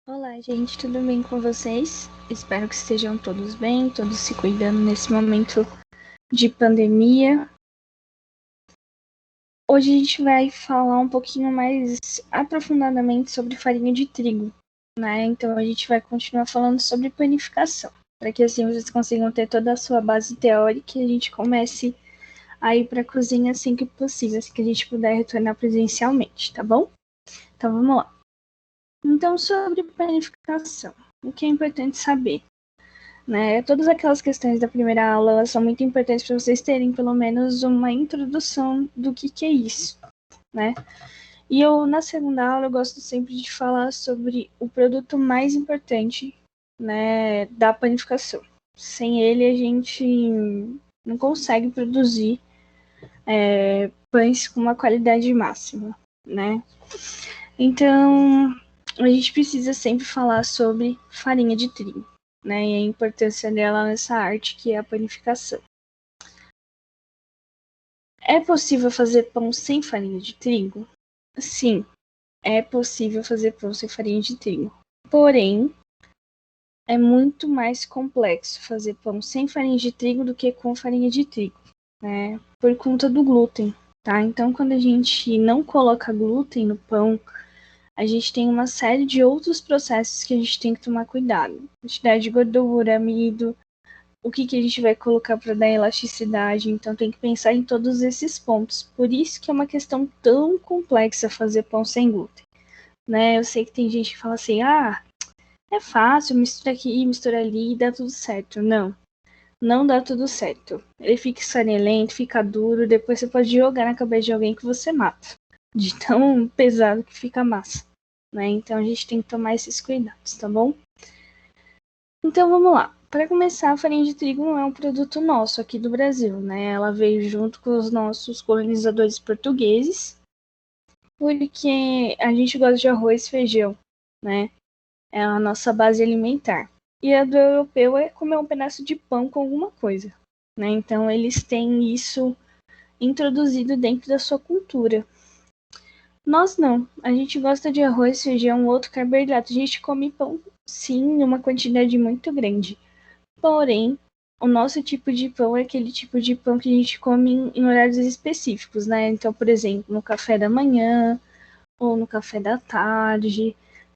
Olá, gente, tudo bem com vocês? Espero que estejam todos bem, todos se cuidando nesse momento de pandemia. Hoje a gente vai falar um pouquinho mais aprofundadamente sobre farinha de trigo, né? Então a gente vai continuar falando sobre panificação, para que assim vocês consigam ter toda a sua base teórica e a gente comece a ir para a cozinha assim que possível, assim que a gente puder retornar presencialmente, tá bom? Então vamos lá. Então, sobre panificação, o que é importante saber? Né? Todas aquelas questões da primeira aula elas são muito importantes para vocês terem pelo menos uma introdução do que é isso, né? E eu, na segunda aula, eu gosto sempre de falar sobre o produto mais importante, né, da panificação. Sem ele, a gente não consegue produzir pães com uma qualidade máxima, né? Então, a gente precisa sempre falar sobre farinha de trigo, né, e a importância dela nessa arte que é a panificação. É possível fazer pão sem farinha de trigo? Sim, é possível fazer pão sem farinha de trigo. Porém, é muito mais complexo fazer pão sem farinha de trigo do que com farinha de trigo, né? Por conta do glúten, tá? Então, quando a gente não coloca glúten no pão, a gente tem uma série de outros processos que a gente tem que tomar cuidado. Quantidade de gordura, amido, o que a gente vai colocar para dar elasticidade. Então tem que pensar em todos esses pontos. Por isso que é uma questão tão complexa fazer pão sem glúten, né? Eu sei que tem gente que fala assim, é fácil, mistura aqui, mistura ali e dá tudo certo. Não, não dá tudo certo. Ele fica esfarelento, fica duro, depois você pode jogar na cabeça de alguém que você mata. De tão pesado que fica a massa, né? Então a gente tem que tomar esses cuidados, tá bom? Então vamos lá. Para começar, a farinha de trigo não é um produto nosso aqui do Brasil, né? Ela veio junto com os nossos colonizadores portugueses, porque a gente gosta de arroz e feijão, né? É a nossa base alimentar. E a do europeu é comer um pedaço de pão com alguma coisa, né? Então eles têm isso introduzido dentro da sua cultura. Nós não. A gente gosta de arroz, feijão, outro carboidrato. A gente come pão, sim, em uma quantidade muito grande. Porém, o nosso tipo de pão é aquele tipo de pão que a gente come em horários específicos, né? Então, por exemplo, no café da manhã ou no café da tarde.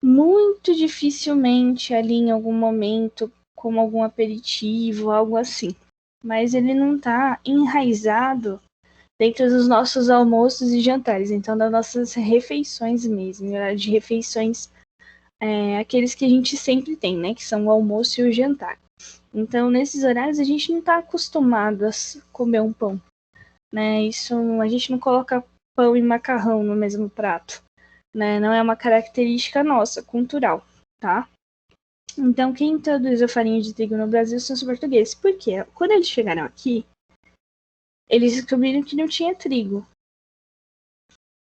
Muito dificilmente ali em algum momento, como algum aperitivo, algo assim. Mas ele não está enraizado dentro dos nossos almoços e jantares, então das nossas refeições mesmo, horário de refeições, aqueles que a gente sempre tem, né? Que são o almoço e o jantar. Então, nesses horários, a gente não está acostumado a comer um pão, né? Isso, a gente não coloca pão e macarrão no mesmo prato, né? Não é uma característica nossa, cultural, tá? Então, quem introduz a farinha de trigo no Brasil são os portugueses. Por quê? Quando eles chegaram aqui, eles descobriram que não tinha trigo.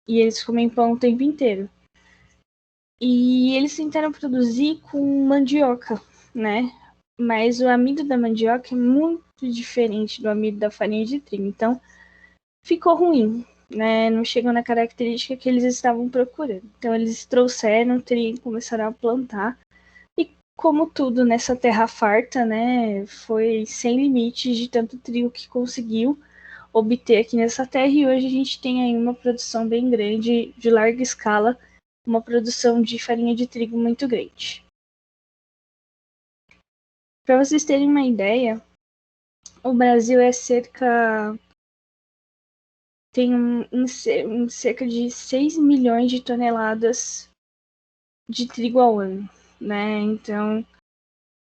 E eles comem pão o tempo inteiro. E eles tentaram produzir com mandioca, né? Mas o amido da mandioca é muito diferente do amido da farinha de trigo. Então, ficou ruim, né? Não chegou na característica que eles estavam procurando. Então, eles trouxeram o trigo, começaram a plantar. E como tudo nessa terra farta, né? Foi sem limites de tanto trigo que conseguiu obter aqui nessa terra. E hoje a gente tem aí uma produção bem grande, de larga escala, uma produção de farinha de trigo muito grande. Para vocês terem uma ideia, o Brasil é tem cerca de 6 milhões de toneladas de trigo ao ano, né? Então,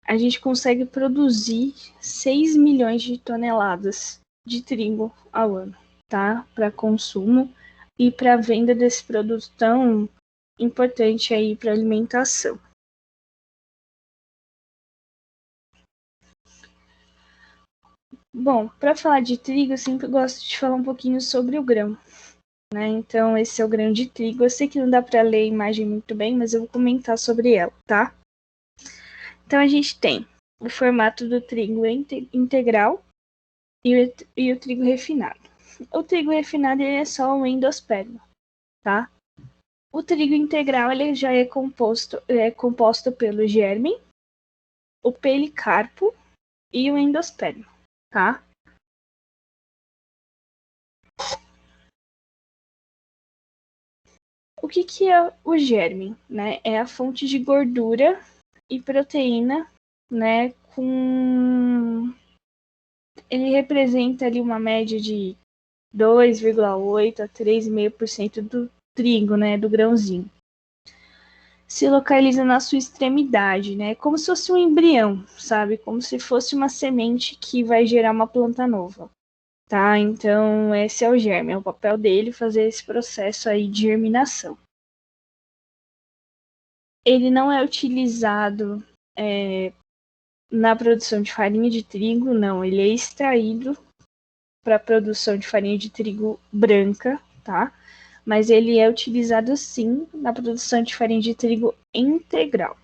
a gente consegue produzir 6 milhões de toneladas de trigo ao ano, tá? Para consumo e para venda desse produto tão importante aí para alimentação. Bom, para falar de trigo, eu sempre gosto de falar um pouquinho sobre o grão, né? Então, esse é o grão de trigo. Eu sei que não dá para ler a imagem muito bem, mas eu vou comentar sobre ela, tá? Então, a gente tem o formato do trigo integral e o trigo refinado. O trigo refinado ele é só o endosperma, tá? O trigo integral ele já é composto pelo germe, o pericarpo e o endosperma, tá? O que é o germe? Né? É a fonte de gordura e proteína, né? Ele representa ali uma média de 2,8 a 3,5% do trigo, né? Do grãozinho. Se localiza na sua extremidade, né? Como se fosse um embrião, sabe? Como se fosse uma semente que vai gerar uma planta nova, tá? Então, esse é o germe, é o papel dele fazer esse processo aí de germinação. Ele não é utilizado na produção de farinha de trigo, não. Ele é extraído para a produção de farinha de trigo branca, tá? Mas ele é utilizado sim na produção de farinha de trigo integral.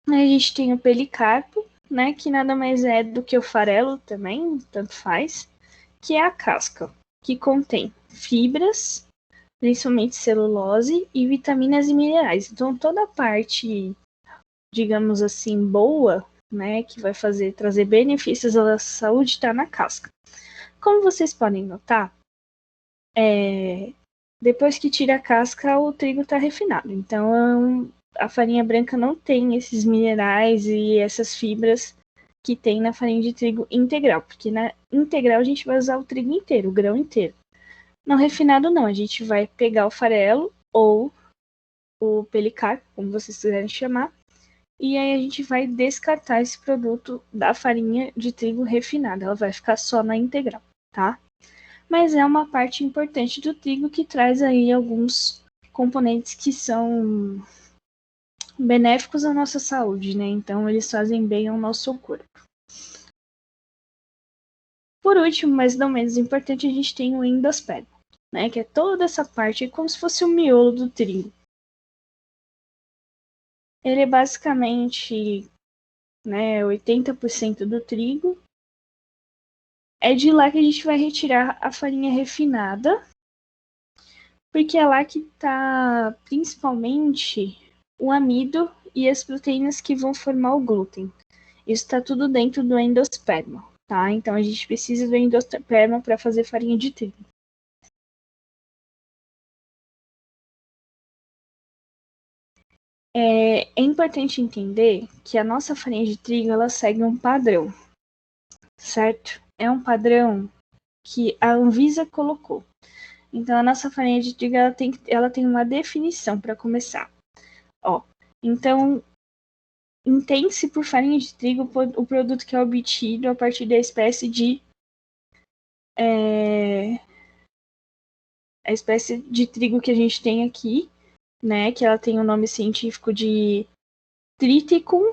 A gente tem o pericarpo, né, que nada mais é do que o farelo também, tanto faz, que é a casca, que contém fibras, principalmente celulose e vitaminas e minerais. Então toda a parte, digamos assim, boa, né, que vai trazer benefícios à saúde está na casca. Como vocês podem notar, depois que tira a casca, o trigo está refinado. Então, a farinha branca não tem esses minerais e essas fibras que tem na farinha de trigo integral, porque na integral a gente vai usar o trigo inteiro, o grão inteiro. No refinado, não, a gente vai pegar o farelo ou o pericarpo, como vocês quiserem chamar, e aí a gente vai descartar esse produto da farinha de trigo refinada, ela vai ficar só na integral, tá? Mas é uma parte importante do trigo que traz aí alguns componentes que são benéficos à nossa saúde, né? Então eles fazem bem ao nosso corpo. Por último, mas não menos importante, a gente tem o endosperma, né? Que é toda essa parte, como se fosse o miolo do trigo. Ele é basicamente, né, 80% do trigo. É de lá que a gente vai retirar a farinha refinada, porque é lá que está principalmente o amido e as proteínas que vão formar o glúten. Isso está tudo dentro do endosperma, tá? Então a gente precisa do endosperma para fazer farinha de trigo. É importante entender que a nossa farinha de trigo ela segue um padrão, certo? É um padrão que a Anvisa colocou. Então a nossa farinha de trigo ela tem uma definição para começar. Ó, então entende-se por farinha de trigo o produto que é obtido a partir da espécie de a espécie de trigo que a gente tem aqui, né? Que ela tem o nome científico de Triticum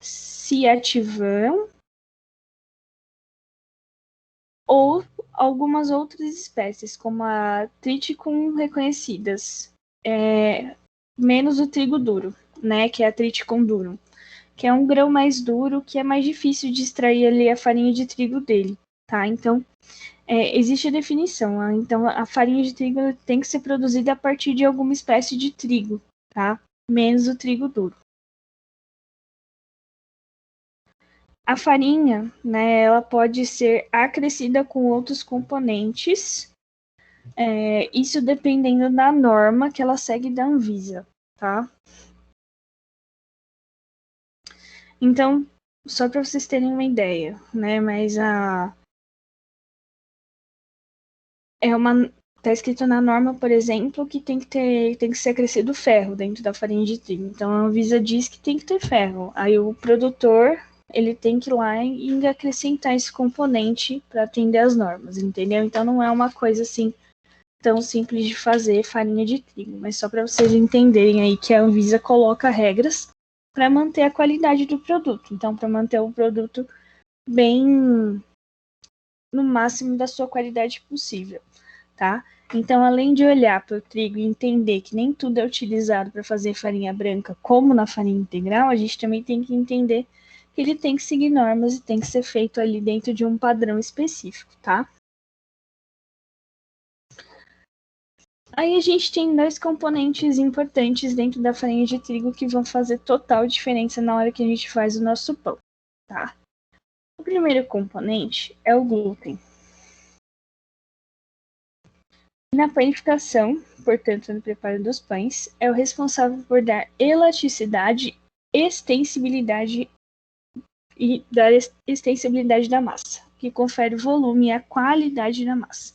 sativum, ou algumas outras espécies, como a Triticum reconhecidas, menos o trigo duro, né? Que é a Triticum durum, que é um grão mais duro, que é mais difícil de extrair ali a farinha de trigo dele, tá? Então, existe a definição. Então, a farinha de trigo tem que ser produzida a partir de alguma espécie de trigo, tá? Menos o trigo duro. A farinha, né, ela pode ser acrescida com outros componentes, isso dependendo da norma que ela segue da Anvisa, tá? Então, só para vocês terem uma ideia, né, mas tá escrito na norma, por exemplo, que tem que ser acrescido ferro dentro da farinha de trigo. Então a Anvisa diz que tem que ter ferro. Aí o produtor, ele tem que ir lá e acrescentar esse componente para atender as normas, entendeu? Então não é uma coisa assim tão simples de fazer farinha de trigo, mas só para vocês entenderem aí que a Anvisa coloca regras para manter a qualidade do produto. Então, para manter o produto bem no máximo da sua qualidade possível, tá? Então, além de olhar para o trigo e entender que nem tudo é utilizado para fazer farinha branca, como na farinha integral, a gente também tem que entender que ele tem que seguir normas e tem que ser feito ali dentro de um padrão específico, tá? Aí a gente tem 2 componentes importantes dentro da farinha de trigo que vão fazer total diferença na hora que a gente faz o nosso pão, tá? O primeiro componente é o glúten. Na panificação, portanto, no preparo dos pães, é o responsável por dar elasticidade, extensibilidade e dar extensibilidade da massa, que confere o volume e a qualidade da massa.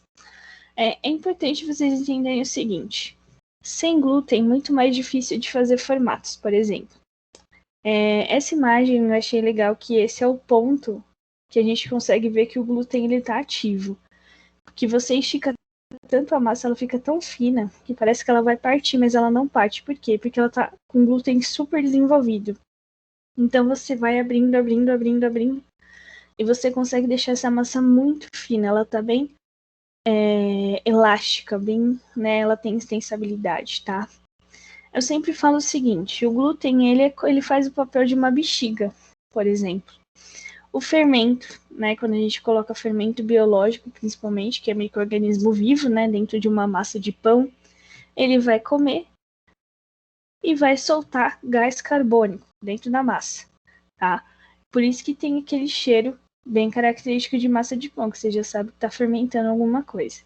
É importante vocês entenderem o seguinte: sem glúten, muito mais difícil de fazer formatos, por exemplo. Essa imagem eu achei legal, que esse é o ponto que a gente consegue ver que o glúten está ativo. Porque você estica tanto a massa, ela fica tão fina que parece que ela vai partir, mas ela não parte. Por quê? Porque ela está com o glúten super desenvolvido. Então você vai abrindo, abrindo, abrindo, abrindo, e você consegue deixar essa massa muito fina. Ela está bem elástica, bem, né? Ela tem extensibilidade, tá? Eu sempre falo o seguinte: o glúten ele faz o papel de uma bexiga, por exemplo. O fermento, né? Quando a gente coloca fermento biológico, principalmente, que é micro-organismo vivo, né? Dentro de uma massa de pão, ele vai comer e vai soltar gás carbônico dentro da massa, tá? Por isso que tem aquele cheiro bem característico de massa de pão, que você já sabe que está fermentando alguma coisa.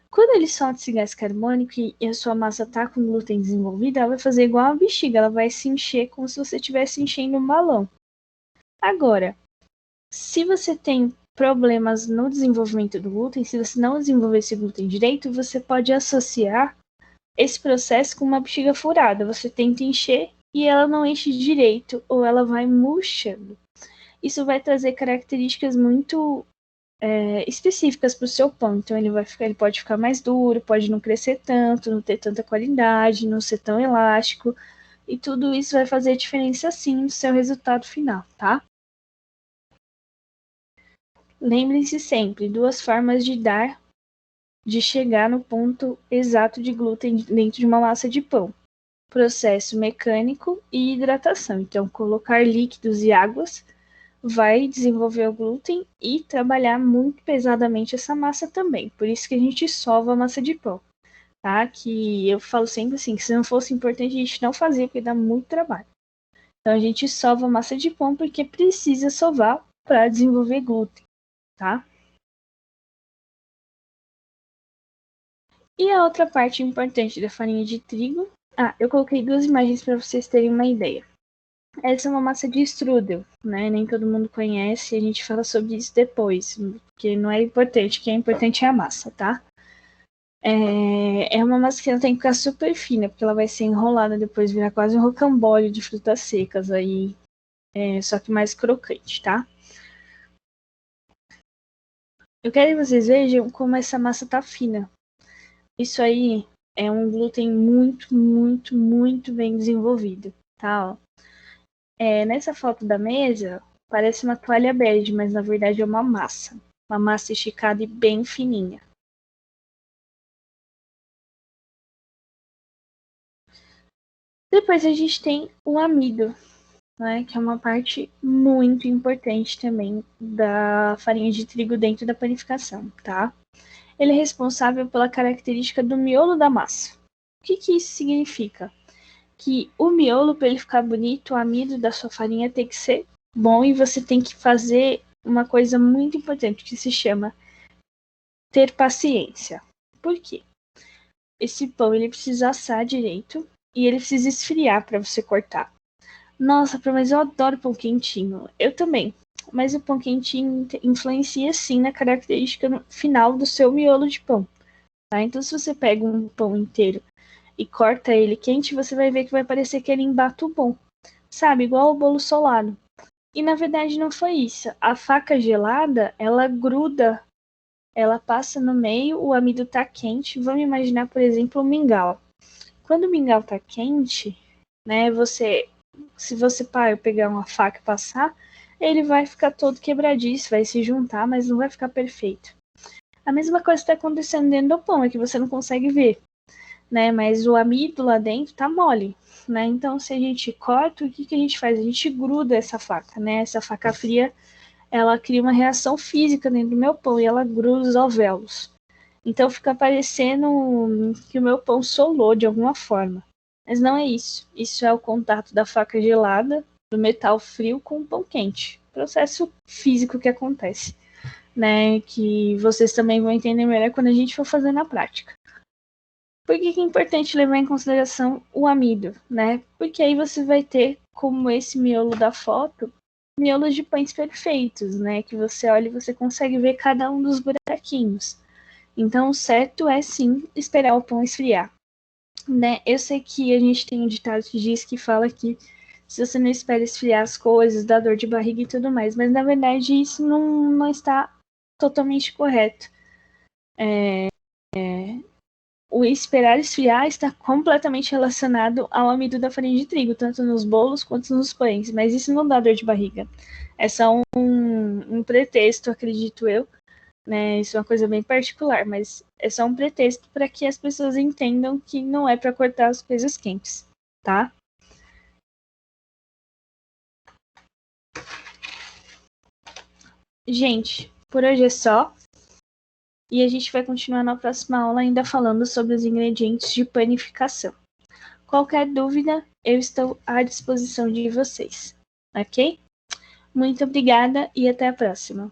Quando ele solta esse gás carbônico e a sua massa tá com glúten desenvolvido, ela vai fazer igual a bexiga, ela vai se encher como se você estivesse enchendo um balão. Agora, se você tem problemas no desenvolvimento do glúten, se você não desenvolver esse glúten direito, você pode associar esse processo com uma bexiga furada. Você tenta encher e ela não enche direito, ou ela vai murchando. Isso vai trazer características muito específicas para o seu pão. Então ele pode ficar mais duro, pode não crescer tanto, não ter tanta qualidade, não ser tão elástico. E tudo isso vai fazer diferença sim no seu resultado final, tá? Lembrem-se sempre, 2 formas de chegar no ponto exato de glúten dentro de uma massa de pão: processo mecânico e hidratação. Então, colocar líquidos e águas vai desenvolver o glúten e trabalhar muito pesadamente essa massa também. Por isso que a gente sova a massa de pão, tá? Que eu falo sempre assim, que se não fosse importante a gente não fazia, porque dá muito trabalho. Então a gente sova a massa de pão porque precisa sovar para desenvolver glúten, tá? E a outra parte importante da farinha de trigo. Eu coloquei 2 imagens para vocês terem uma ideia. Essa é uma massa de strudel, né? Nem todo mundo conhece, a gente fala sobre isso depois, porque não é importante, o que é importante é a massa, tá? É uma massa que ela tem que ficar super fina, porque ela vai ser enrolada depois, virar quase um rocambole de frutas secas, aí, só que mais crocante, tá? Eu quero que vocês vejam como essa massa tá fina. Isso aí é um glúten muito, muito, muito bem desenvolvido, tá? Ó. Nessa foto da mesa, parece uma toalha bege, mas na verdade é uma massa. Uma massa esticada e bem fininha. Depois a gente tem o amido, né, que é uma parte muito importante também da farinha de trigo dentro da panificação, tá? Ele é responsável pela característica do miolo da massa. O que isso significa? Que o miolo, para ele ficar bonito, o amido da sua farinha tem que ser bom, e você tem que fazer uma coisa muito importante que se chama ter paciência. Por quê? Esse pão ele precisa assar direito e ele precisa esfriar para você cortar. Nossa, mas eu adoro pão quentinho. Eu também. Mas o pão quentinho influencia sim na característica final do seu miolo de pão. Tá? Então, se você pega um pão inteiro e corta ele quente, você vai ver que vai parecer que ele embate o bom. Sabe? Igual o bolo solado. E na verdade não foi isso. A faca gelada, ela gruda, ela passa no meio, o amido tá quente. Vamos imaginar, por exemplo, o mingau. Quando o mingau tá quente, né, se você pegar uma faca e passar, ele vai ficar todo quebradiço, vai se juntar, mas não vai ficar perfeito. A mesma coisa está acontecendo dentro do pão, é que você não consegue ver, né? Mas o amido lá dentro tá mole, né? Então, se a gente corta, o que a gente faz? A gente gruda essa faca, né? Essa faca fria, ela cria uma reação física dentro do meu pão e ela gruda os alvéolos. Então fica parecendo que o meu pão solou de alguma forma. Mas não é isso. Isso é o contato da faca gelada, do metal frio com o pão quente. Processo físico que acontece, né? Que vocês também vão entender melhor quando a gente for fazer na prática. Por que é importante levar em consideração o amido, né? Porque aí você vai ter, como esse miolo da foto, miolos de pães perfeitos, né? Que você olha e você consegue ver cada um dos buraquinhos. Então, o certo é sim esperar o pão esfriar, né? Eu sei que a gente tem um ditado que diz que fala que se você não espera esfriar as coisas, dá dor de barriga e tudo mais, mas na verdade isso não está totalmente correto. O esperar esfriar está completamente relacionado ao amido da farinha de trigo, tanto nos bolos quanto nos pães, mas isso não dá dor de barriga. É só um pretexto, acredito eu, né? Isso é uma coisa bem particular, mas é só um pretexto para que as pessoas entendam que não é para cortar as coisas quentes, tá? Gente, por hoje é só. E a gente vai continuar na próxima aula ainda falando sobre os ingredientes de panificação. Qualquer dúvida, eu estou à disposição de vocês, ok? Muito obrigada e até a próxima.